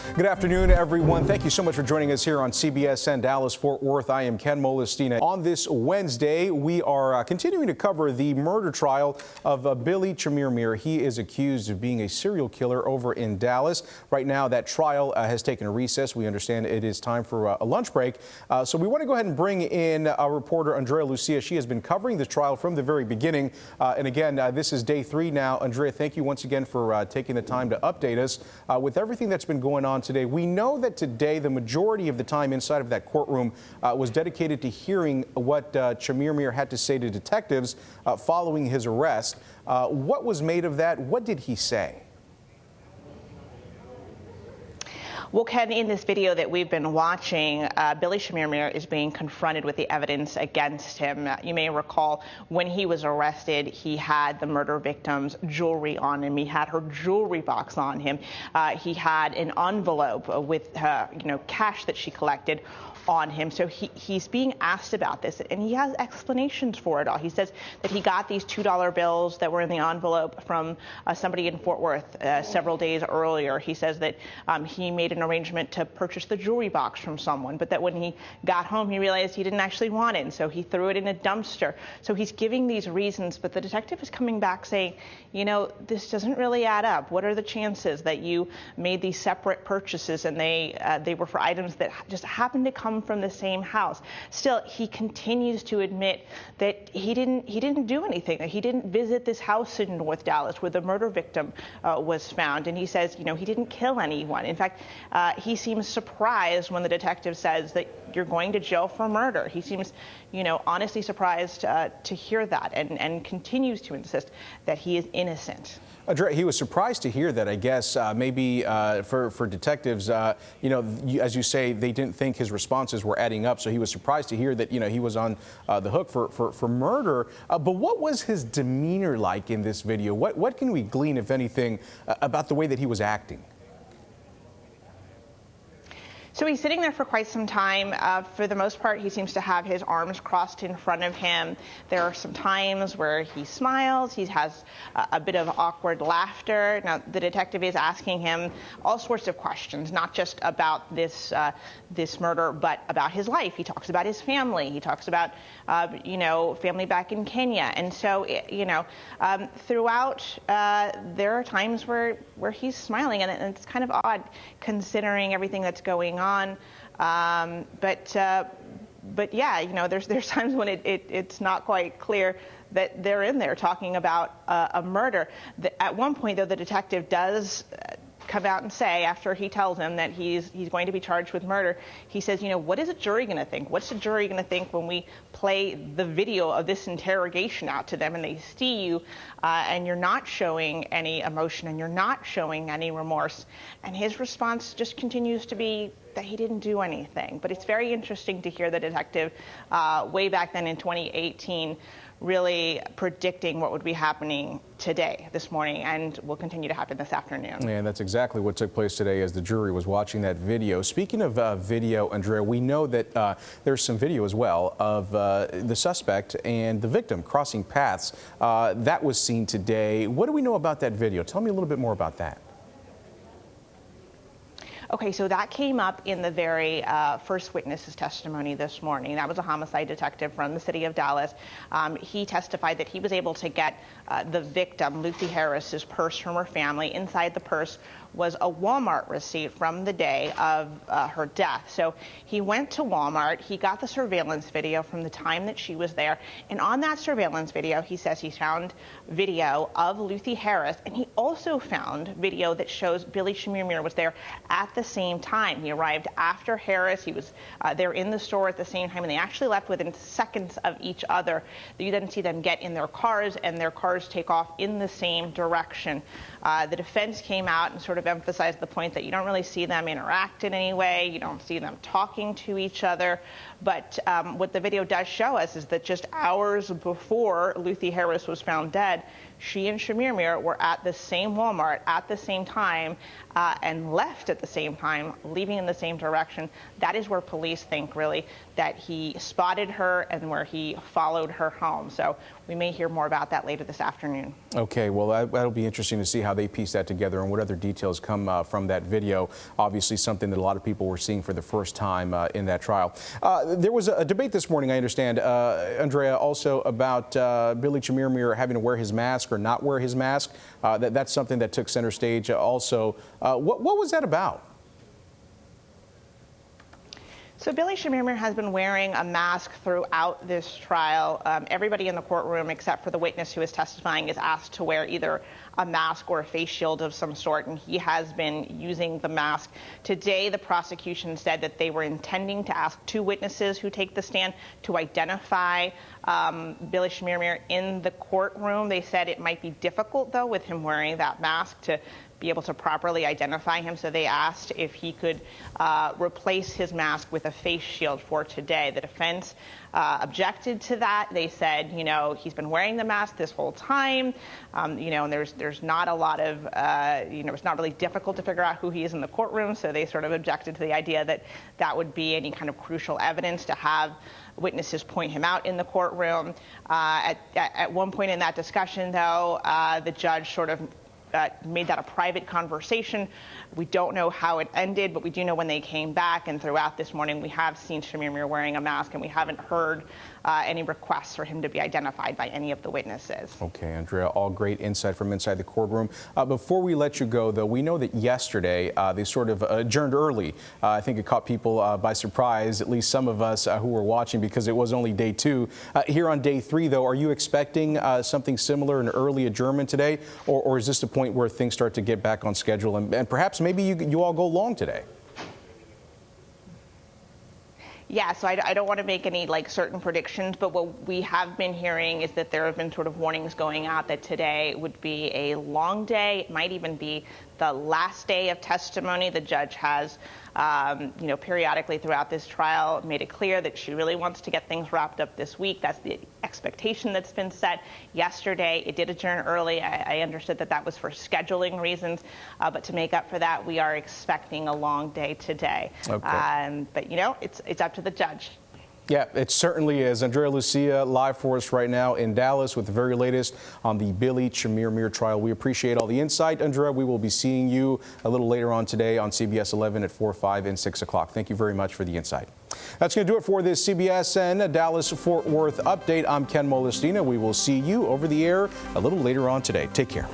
Good afternoon, everyone. Thank you so much for joining us here on CBSN Dallas-Fort Worth. I am Ken Molestina. On this Wednesday, we are continuing to cover the murder trial of Billy Chemirmir. He is accused of being a serial killer over in Dallas. Right now, that trial has taken a recess. We understand it is time for a lunch break. So we want to go ahead and bring in our reporter, Andrea Lucia. She has been covering the trial from the very beginning. And again, this is day 3 now. Andrea, thank you once again for taking the time to update us with everything that's been going on today. We know that today the majority of the time inside of that courtroom was dedicated to hearing what Chemirmir had to say to detectives following his arrest. What was made of that? What did he say? Well, Ken, in this video that we've been watching, Billy Chemirmir is being confronted with the evidence against him. You may recall when he was arrested, he had the murder victim's jewelry on him. He had her jewelry box on him. He had an envelope with cash that she collected on him. So he's being asked about this, and he has explanations for it all. He says that he got these $2 bills that were in the envelope from somebody in Fort Worth several days earlier. He says that he made an arrangement to purchase the jewelry box from someone, but that when he got home, he realized he didn't actually want it, and so he threw it in a dumpster. So he's giving these reasons, but the detective is coming back saying, you know, this doesn't really add up. What are the chances that you made these separate purchases and they were for items that just happened to come from the same house? Still, he continues to admit that he didn't do anything, that he didn't visit this house in North Dallas where the murder victim was found, and he says, you know, he didn't kill anyone. In fact, he seems surprised when the detective says that you're going to jail for murder. He seems, you know, honestly surprised to hear that, and continues to insist that he is innocent. Andrea, he was surprised to hear that, I guess. Maybe for detectives, as you say, they didn't think his responses were adding up, so he was surprised to hear that, he was on the hook for murder. But what was his demeanor like in this video? What can we glean, if anything, about the way that he was acting? So he's sitting there for quite some time. For the most part, he seems to have his arms crossed in front of him. There are some times where he smiles. He has a bit of awkward laughter. Now, the detective is asking him all sorts of questions, not just about this murder, but about his life. He talks about his family. He talks about, family back in Kenya. And so, throughout, there are times where he's smiling, and it's kind of odd considering everything that's going on. But yeah, there's times when it's not quite clear that they're in there talking about a murder. At one point, though, the detective does come out and say, after he tells him that he's going to be charged with murder, he says, what is a jury going to think? What's the jury going to think when we play the video of this interrogation out to them and they see you and you're not showing any emotion and you're not showing any remorse? And his response just continues to be that he didn't do anything. But it's very interesting to hear the detective way back then in 2018 really predicting what would be happening this morning, and will continue to happen this afternoon. And that's exactly what took place today as the jury was watching that video. Speaking of video, Andrea, we know that there's some video as well of the suspect and the victim crossing paths. That was seen today. What do we know about that video? Tell me a little bit more about that. Okay, so that came up in the very first witness's testimony this morning. That was a homicide detective from the city of Dallas. He testified that he was able to get the victim, Lucy Harris's purse from her family. Inside the purse was a Walmart receipt from the day of her death. So he went to Walmart, he got the surveillance video from the time that she was there, and on that surveillance video, he says he found video of Lucy Harris, and he also found video that shows Billy Chemirmir was there at the same time. He arrived after Harris. He was there in the store at the same time, and they actually left within seconds of each other. You then see them get in their cars, and their cars take off in the same direction. The defense came out and sort of emphasized the point that you don't really see them interact in any way. You don't see them talking to each other. But what the video does show us is that just hours before Lucy Harris was found dead, she and Chemirmir were at the same Walmart at the same time and left at the same time, leaving in the same direction. That is where police think, really, that he spotted her and where he followed her home. So we may hear more about that later this afternoon. Okay, well, that'll be interesting to see how they piece that together and what other details come from that video. Obviously, something that a lot of people were seeing for the first time in that trial. There was a debate this morning, I understand, Andrea, also about Billy Chemirmir having to wear his mask or not wear his mask. That's something that took center stage also. What was that about? So Billy Chemirmir has been wearing a mask throughout this trial. Everybody in the courtroom, except for the witness who is testifying, is asked to wear either a mask or a face shield of some sort, and he has been using the mask. Today, the prosecution said that they were intending to ask two witnesses who take the stand to identify Billy Chemirmir in the courtroom. They said it might be difficult, though, with him wearing that mask to be able to properly identify him, so they asked if he could replace his mask with a face shield for today. The defense objected to that. They said, you know, he's been wearing the mask this whole time, you know, and there's not a lot of, you know, it's not really difficult to figure out who he is in the courtroom, so they sort of objected to the idea that that would be any kind of crucial evidence to have witnesses point him out in the courtroom. At one point in that discussion, though, the judge sort of made that a private conversation. We don't know how it ended, but we do know when they came back, and throughout this morning we have seen Chemirmir wearing a mask, and we haven't heard any requests for him to be identified by any of the witnesses. Okay, Andrea, all great insight from inside the courtroom. Before we let you go, though, we know that yesterday they sort of adjourned early. I think it caught people by surprise, at least some of us who were watching, because it was only day 2. Here on day 3, though, are you expecting something similar, an early adjournment today, or is this the point where things start to get back on schedule and perhaps maybe you all go long today? Yeah, so I don't want to make any certain predictions, but what we have been hearing is that there have been sort of warnings going out that today would be a long day. It might even be the last day of testimony. The judge has, you know, periodically throughout this trial made it clear that she really wants to get things wrapped up this week. That's the expectation that's been set. Yesterday, it did adjourn early. I understood that that was for scheduling reasons, but to make up for that, we are expecting a long day today. Okay. But, you know, it's up to the judge. Yeah, it certainly is. Andrea Lucia live for us right now in Dallas with the very latest on the Billy Chemirmir trial. We appreciate all the insight, Andrea. We will be seeing you a little later on today on CBS 11 at 4, 5, and 6 o'clock. Thank you very much for the insight. That's going to do it for this CBSN Dallas-Fort Worth update. I'm Ken Molestina. We will see you over the air a little later on today. Take care.